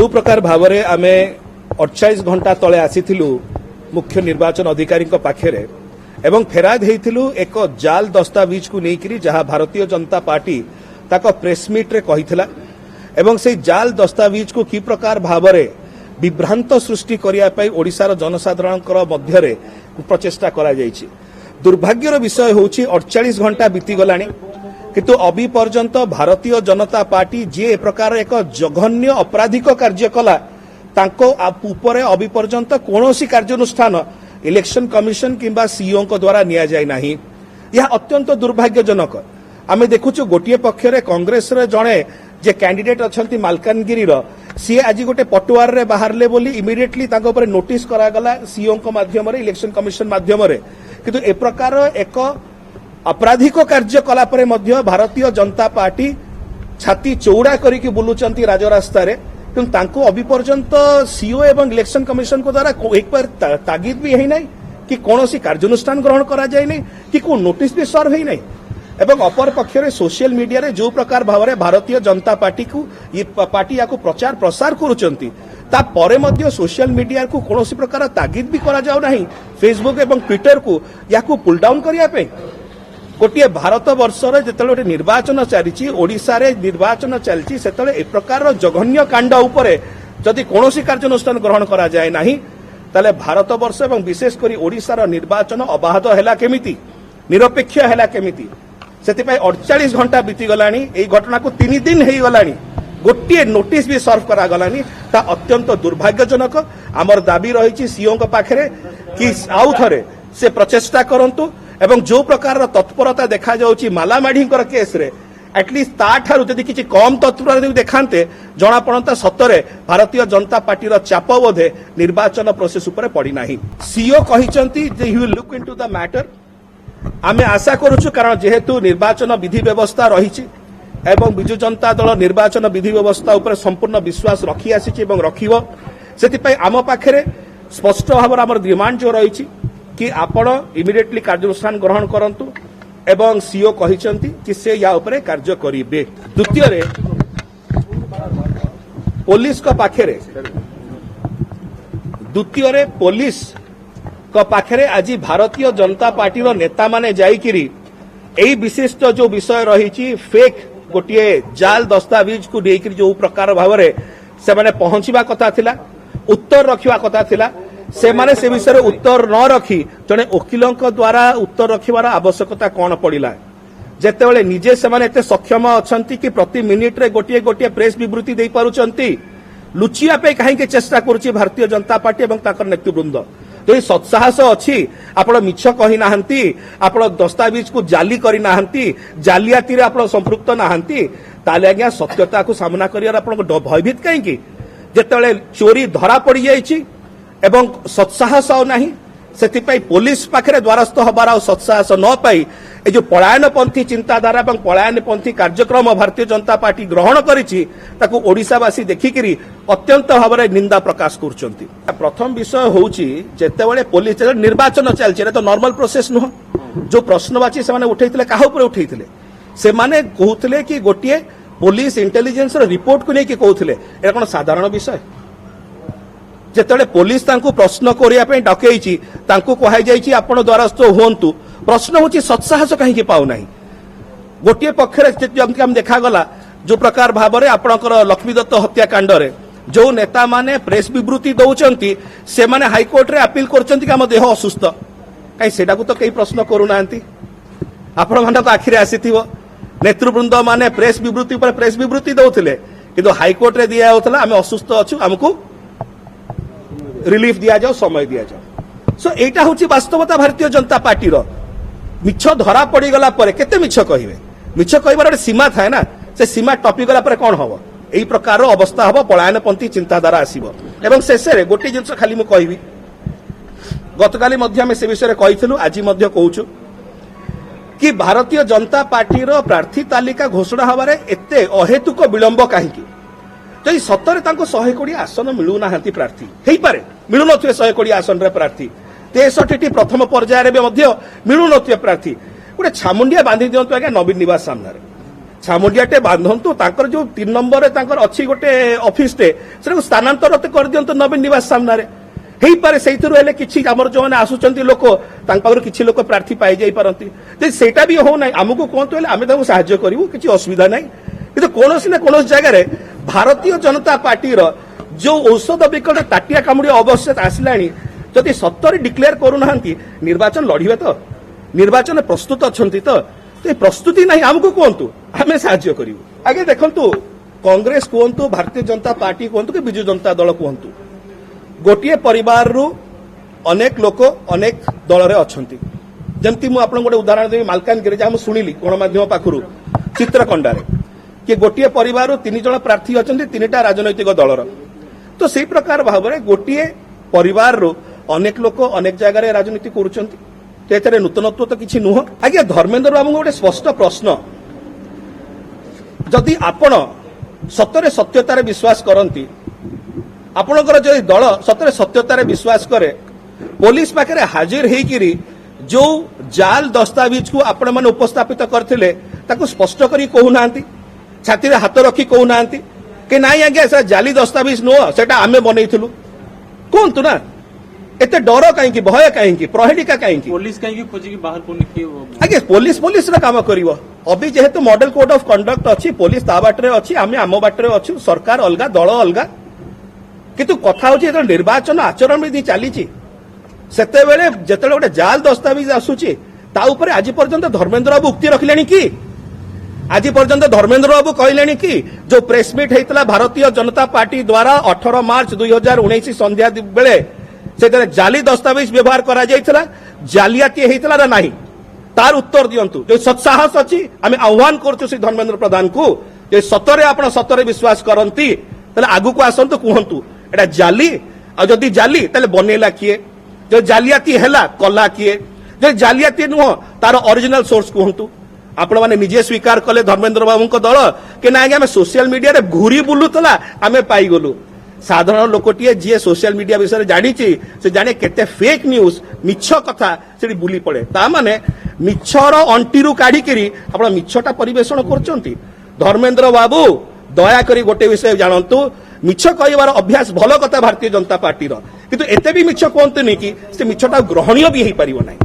जो प्रकार भाव में आम 48 घंटा तले आसीथिलु मुख्य निर्वाचन अधिकारी पाखरे एवं फेराद हेइथिलु एक जाल दस्तावेज को लेकर जहां भारतीय जनता पार्टी ताको प्रेस मीट रे कहिथिला एवं से जाल दस्तावेज को कि प्रकार भाव में विभ्रांत सृष्टि करिया पई ओडिसार जनसाधारण मध्य रे प्रचेष्टा करा जायछि। दुर्भाग्यर विषय होछि 48 घंटा बीती गलानी किंतु अभी पर्यंत भारतीय जनता पार्टी जे प्रकार एक जघन्य आपराधिक कार्य कला तांको ऊपर अभी पर्यंत कोनोसी कार्यानुष्ठान इलेक्शन कमिशन किंबा सीईओ को द्वारा निया जाय नाही। यह अत्यंत दुर्भाग्यजनक। आमे देखुछु गोटिए पक्षरे कांग्रेस रे जणे जे कैंडिडेट अछंती मालकानगिरी रो सी आज गोटे पटुआर रे बाहरले बोली इमिडिएटली तांको ऊपर नोटिस करा गला सीईओ को माध्यम रे इलेक्शन कमिशन माध्यम रे किंतु ए प्रकार एक आपराधिक कार्यकलाप मध्य भारतीय जनता पार्टी छाती चौड़ा करके बुलुचंती राजरास्ता रे किंतु तांको अभी पर्यंत सीईओ एवं इलेक्शन कमिशन को द्वारा एक बार तागिद भी है नहीं कि कौनसी कार्यानुष्ठान ग्रहण करा जाए नहीं कि को नोटिस भी सर्व है नहीं एवं अपर पक्षरे सोशल मीडिया रे जो प्रकार भाव में भारतीय जनता पार्टी को ये पार्टी या प्रचार प्रसार करुचंती ता परे मध्य सोशल मीडिया को कौनसी प्रकार तागिद भी करा जाउ नहीं फेसबुक एवं ट्विटर को या पुल डाउन करिया पे गोटे भारत वर्ष जो निर्वाचन चली ओडिशा रे निर्वाचन चलती से ए प्रकार जघन्य कांड उपरे जदि कौनसी कार्यानुष्ठान ग्रहण करा जाए नहीं ताले भारत वर्ष एवं विशेषकर ओडिशार निर्वाचन अबाहत हैला केमिति निरपेक्ष हैला केमिति सेतिपई 48 घंटा बीती गलानी एई घटना को 3 दिन हेई गलानी गोटे नोटिस भी सर्व करा गलानी ता अत्यंत दुर्भाग्यजनक। आमर दाबी रही सीईओ को पाखरे कि आउ थरे से प्रचेष्टा करंतु एवं जो प्रकार तत्परता देखा जाउची मालामाढ़ी केस रे एटलिस्ट ताठारु जदि किछि कम तत्परता देखांते जना पड़ता सतरे भारतीय जनता पार्टी रो चाप बोधे निर्वाचन प्रोसेस उपरे पड़ी नाही। सीईओ कहिसंती जे he will look into the matter. आमे आशा करूछु कारण जेहेतु निर्वाचन विधि व्यवस्था रहिछि एवं बिजु जनता दल निर्वाचन विधि व्यवस्था उपरे संपूर्ण विश्वास रखी आसीछि एवं रखिबो सेति आम पाखरे स्पष्ट भाव आमर डिमांड जो रहिछि कि आपण इमिडिएटली कार्यानुष्ठान ग्रहण करंतु एवं सीईओ कहिसंती कि से या उपरे कार्य करिबे। द्वितीय रे पुलिस को पाखरे आज भारतीय जनता पार्टी रो नेता माने जाईकिरी एई विशिष्ट जो विषय रही फेक गोटे जाल दस्तावेज को लेकर जो प्रकार भाव में से माने पहुंचवा कथा थिला उत्तर रखिवा कथा थिला से माने से विषय उत्तर न रखी जने वकिलों द्वारा उत्तर रखिवार आवश्यकता कौन पड़िला जेतेबेले निजे से माने एते सक्षम अछंती कि प्रति मिनिट रे गोटे गोटे प्रेस विवृत्ति दे पारुचंती लुचिया पे काहे के चेष्टा करूची भारतीय जनता पार्टी एवं ताकर नेतृवृंद तो ये सत्साहस अच्छी आपण मिछ कही नाहंती आपण दस्तावेज को जाली करी नाहंती जालियाती रे आपण संपृक्त नाहंती ताले आज्ञा सत्यता को सामना करियार आपण भयभीत कहीं जेतेबेले चोरी धरा पड़ी जाइछि एवं सत्साहस आ नाही सेतिपई पुलिस पाखरे द्वारस्थ हबार आ सत्साहस न पाई ए जो पलायनपंथी चिंताधारा एवं पलायनपंथी कार्यक्रम भारतीय जनता पार्टी ग्रहण करिछि ताकू ओडिसावासी देखिकिरी अत्यंत भाव में निंदा प्रकाश करुचंती। प्रथम विषय होउछि जेतेबेले पुलिस निर्वाचन चलछि तो नॉर्मल प्रोसेस नुह जो प्रश्नवाची से माने उठैतिले काहा ऊपर उठैतिले से माने कहउतिले कि गोटिए पुलिस इंटेलिजेंस रिपोर्ट को लेके कहउतिले ए कोन साधारण विषय जेतेबेले पुलिस तांको प्रश्न करिया पे डकैछि तांको कहै जाइछि आपण द्वारस्थ होंतु प्रश्न होछि सत्साहस कहीं पाउ नाही गोटिए पक्षरे जमति हम देखा गला जो प्रकार भाव में आपणकर लक्ष्मीदत्त हत्याकांड रे जो नेता माने प्रेस विवृत्ति दौचंती से माने हाईकोर्ट रे अपील करचंती कि हम देह असुस्थ कहीं सेटा को तो कई प्रश्न करू नांती आपण माने तो आखिरे आसीथिबो नेतृवृंद माने प्रेस विवृत्ति पर प्रेस विवृत्ति दउथिले किंतु हाईकोर्ट रे दिया होतला हम असुस्थ अछु हमको रिलीफ दिया जाओ समय दिया जाओ सो एटा होची वास्तवता भारतीय जनता पार्टी रो मिछ धरा पड़ी गला परे केते मिछ कहिबे मिछ कहबार एक सीमा थाए ना से सीमा टपी गला परे कोन हबो एई प्रकार अवस्था हबो पलायनपंथी चिंताधारा आसीबो एवं शेष रे गोटे जिंस खाली मु कहबी गतकाली मध्य हम से विषय कहिथिलु आज मध्य कहूछु कि भारतीय जनता पार्टी रो प्रार्थी तालिका घोषणा हबारे एते अहेतुक विलंब काहेकि जदि सतरे तांको 100 कोटी आसन मिलु नाहंती प्रार्थी हेई पारे मिलु नथिए 100 कोटी आसन रे प्रार्थी 63 प्रथम पर्याय रे मध्य मिलु नथिए प्रार्थी गोटे छामुंडिया बांधी दियंतु आज्ञा नवीन निवास सामने ଛାମୁଣ୍ଡିଆଟେ ବାନ୍ଧନ୍ତୁ ତାଙ୍କର ଯୋଉ 3 ନମ୍ବରରେ ତାଙ୍କର ଅଛି ଗୋଟେ ଅଫିସଟେ ସେଟାକୁ ସ୍ଥାନାନ୍ତର କରିଦିଅନ୍ତୁ ନବୀନ ନିବାସ ସାମ୍ନାରେ ହେଇପାରେ ସେଇଥିରୁ ହେଲେ କିଛି ଆମର ଯୋଉମାନେ ଆସୁଛନ୍ତି ଲୋକ ତାଙ୍କ ପାଖରୁ କିଛି ଲୋକ ପ୍ରାର୍ଥୀ ପାଇଯାଇ ପାରନ୍ତି ଯଦି ସେଇଟା ବି ହଉନାହିଁ ଆମକୁ କୁହନ୍ତୁ ହେଲେ ଆମେ ତାଙ୍କୁ ସାହାଯ୍ୟ କରିବୁ କିଛି ଅସୁବିଧା ନାହିଁ କିନ୍ତୁ କୌଣସି ନା କୌଣସି ଜାଗାରେ ଭାରତୀୟ ଜନତା ପାର୍ଟିର ଯୋଉ ଔଷଧ ବିକଳ ତାଟିଆ କାମୁଡି ଅବସ୍ଥା ଆସିଲାଣି ଯଦି ସତରେ ଡିକ୍ଲେୟାର କରୁନାହାନ୍ତି ନିର୍ବାଚନ ଲଢିବେ ତ ନିର୍ବାଚନ ପ୍ରସ୍ତୁତ ଅଛନ୍ତି ତ ପ୍ରସ୍ତୁତି ନାହିଁ ଆମକୁ କୁହନ୍ତୁ ଆମେ ସାହାଯ୍ୟ କରିବୁ ଆଜ୍ଞା ଦେଖନ୍ତୁ କଂଗ୍ରେସ କୁହନ୍ତୁ ଭାରତୀୟ ଜନତା ପାର୍ଟି କୁହନ୍ତୁ କି ବିଜୁ ଜନତା ଦଳ କୁହନ୍ତୁ ଗୋଟିଏ ପରିବାରରୁ ଅନେକ ଲୋକ ଅନେକ ଦଳରେ ଅଛନ୍ତି ଯେମିତି ମୁଁ ଆପଣଙ୍କୁ ଗୋଟେ ଉଦାହରଣ ଦେବି ମାଲକାନଗିରି ଯାହା ମୁଁ ଶୁଣିଲି ଗଣମାଧ୍ୟମ ପାଖରୁ ଚିତ୍ରକଣ୍ଡାରେ କି ଗୋଟିଏ ପରିବାରରୁ 3 ଜଣ ପ୍ରାର୍ଥୀ ଅଛନ୍ତି 3ଟା ରାଜନୈତିକ ଦଳର ତ ସେଇ ପ୍ରକାର ଭାବରେ ଗୋଟିଏ ପରିବାରରୁ ଅନେକ ଲୋକ ଅନେକ ଜାଗାରେ ରାଜନୀତି କରୁଛନ୍ତି ଏଥିରେ ନୂତନତ୍ୱ ତ କିଛି ନୁହଁ ଆଜ୍ଞା ଧର୍ମେନ୍ଦ୍ର ବାବୁଙ୍କୁ ଗୋଟେ ସ୍ପଷ୍ଟ ପ୍ରଶ୍ନ ଯଦି ଆପଣ ସତରେ ସତ୍ୟତାରେ ବିଶ୍ୱାସ କରନ୍ତି ଆପଣଙ୍କର ଯଦି ଦଳ ସତରେ ସତ୍ୟତାରେ ବିଶ୍ୱାସ କରେ ପୋଲିସ ପାଖରେ ହାଜିର ହେଇକିରି ଯୋଉ ଜାଲ ଦସ୍ତାବିଜକୁ ଆପଣମାନେ ଉପସ୍ଥାପିତ କରିଥିଲେ ତାକୁ ସ୍ପଷ୍ଟ କରି କହୁନାହାନ୍ତି ଛାତିରେ ହାତ ରଖି କହୁନାହାନ୍ତି କି ନାଇଁ ଆଜ୍ଞା ସେ ଜାଲି ଦସ୍ତାବିଜ ନୁହଁ ସେଟା ଆମେ ବନେଇଥିଲୁ କୁହନ୍ତୁ ନା ଏତେ ଡର କାହିଁକି ଭୟ କାହିଁକି ପ୍ରହେଳିକା କାହିଁକି पुलिस कहीं खोजी बाहर करने की ଆଜ୍ଞା ପୋଲିସ କାମ କରିବ ଅବି ଯେହେତୁ ମଡେଲ କୋଡ୍ ଅଫ୍ କଣ୍ଡକ୍ଟ ଅଛି ପୋଲିସ ତା ବାଟରେ ଅଛି ଆମେ ଆମ ବାଟରେ ଅଛୁ ସରକାର ଅଲଗା ଦଳ ଅଲଗା କିନ୍ତୁ କଥା ହଉଛି ଯେତେବେଳେ ନିର୍ବାଚନ ଆଚରଣ ବିଧି ଚାଲିଛି ସେତେବେଳେ ଯେତେବେଳେ ଗୋଟେ ଜାଲ ଦସ୍ତାବିଜ ଆସୁଛି ତା ଉପରେ ଆଜି ପର୍ଯ୍ୟନ୍ତ ଧର୍ମେନ୍ଦ୍ର ବାବୁ ଉକ୍ତି ରଖିଲେଣି କି ଆଜି ପର୍ଯ୍ୟନ୍ତ ଧର୍ମେନ୍ଦ୍ର ବାବୁ କହିଲେଣି କି ଯୋଉ ପ୍ରେସମିଟ୍ ହେଇଥିଲା ଭାରତୀୟ ଜନତା ପାର୍ଟି ଦ୍ୱାରା 18 ମାର୍ଚ୍ଚ 2019 ସନ୍ଧ୍ୟା ବେଳେ ସେଥିରେ ଜାଲି ଦସ୍ତାବିଜ ବ୍ୟବହାର କରାଯାଇଥିଲା ଜାଲିଆତି ହେଇଥିଲା ନା ନାହିଁ ତାର ଉତ୍ତର ଦିଅନ୍ତୁ ଯୋଉ ସତ୍ସାହସ ଅଛି ଆମେ ଆହ୍ୱାନ କରୁଛୁ ଶ୍ରୀ ଧର୍ମେନ୍ଦ୍ର ପ୍ରଧାନଙ୍କୁ ଯେ ସତରେ ଆପଣ ସତରେ ବିଶ୍ୱାସ କରନ୍ତି ତାହେଲେ ଆଗକୁ ଆସନ୍ତୁ କୁହନ୍ତୁ ଏଟା ଜାଲି ଆଉ ଯଦି ଜାଲି ତାହେଲେ ବନେଇଲା କିଏ ଯଦି ଜାଲିଆତି ହେଲା କଲା କିଏ ଯଦି ଜାଲିଆତି ନୁହଁ ତାର ଅରିଜିନାଲ ସୋର୍ସ କୁହନ୍ତୁ ଆପଣମାନେ ନିଜେ ସ୍ୱୀକାର କଲେ ଧର୍ମେନ୍ଦ୍ର ବାବୁଙ୍କ ଦଳ କି ନା ଆଜ୍ଞା ଆମେ ସୋସିଆଲ ମିଡିଆରେ ଘୁରି ବୁଲୁଥିଲା ଆମେ ପାଇଗଲୁ ସାଧାରଣ ଲୋକଟିଏ ଯିଏ ସୋସିଆଲ ମିଡିଆ ବିଷୟରେ ଜାଣିଛି ସେ ଜାଣେ କେତେ ଫେକ୍ ନ୍ୟୁଜ ମିଛ କଥା ସେଠି ବୁଲି ପଡେ ତା ମାନେ ମିଛର ଅଣ୍ଟିରୁ କାଢିକିରି ଆପଣ ମିଛଟା ପରିବେଷଣ କରୁଛନ୍ତି ଧର୍ମେନ୍ଦ୍ର ବାବୁ ଦୟାକରି ଗୋଟେ ବିଷୟ ଜାଣନ୍ତୁ ମିଛ କହିବାର ଅଭ୍ୟାସ ଭଲ କଥା ଭାରତୀୟ ଜନତା ପାର୍ଟିର କିନ୍ତୁ ଏତେ ବି ମିଛ କୁହନ୍ତୁନି କି ସେ ମିଛଟା ଗ୍ରହଣୀୟ ବି ହେଇପାରିବ ନାହିଁ